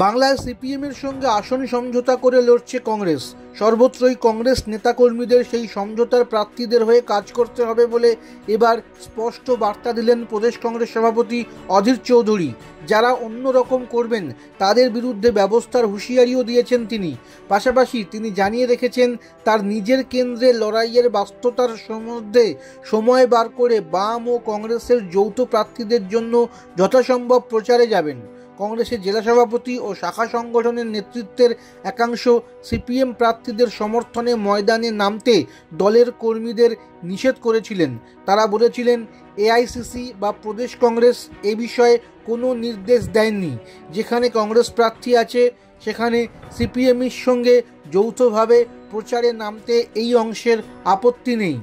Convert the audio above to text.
বাংলায় সিপিএমের সঙ্গে আসন সমঝোতা করে লড়ছে কংগ্রেস। সর্বত্রই কংগ্রেস নেতাকর্মীদের সেই সমঝোতার প্রার্থীদের হয়ে কাজ করতে হবে বলে এবার স্পষ্ট বার্তা দিলেন প্রদেশ কংগ্রেস সভাপতি অধীর চৌধুরী। যারা অন্য রকম করবেন তাদের বিরুদ্ধে ব্যবস্থার হুঁশিয়ারিও দিয়েছেন তিনি। পাশাপাশি তিনি জানিয়ে রেখেছেন তার নিজের কেন্দ্রে লড়াইয়ের ব্যস্ততার মধ্যে সময় বার করে বাম ও কংগ্রেসের যৌথ প্রার্থীদের জন্য যথাসম্ভব প্রচারে যাবেন। কংগ্রেসের জেলা সভাপতি ও শাখা সংগঠনের নেতৃত্বের একাংশ সিপিএম প্রার্থীদের সমর্থনে ময়দানে নামতে দলের কর্মীদের নিষেধ করেছিলেন। তারা বলেছিলেন এআইসিসি বা প্রদেশ কংগ্রেস এ বিষয়ে কোনো নির্দেশ দেয়নি। যেখানে কংগ্রেস প্রার্থী আছে সেখানে সিপিএমের সঙ্গে যৌথভাবে প্রচারে নামতে এই অংশের আপত্তি নেই।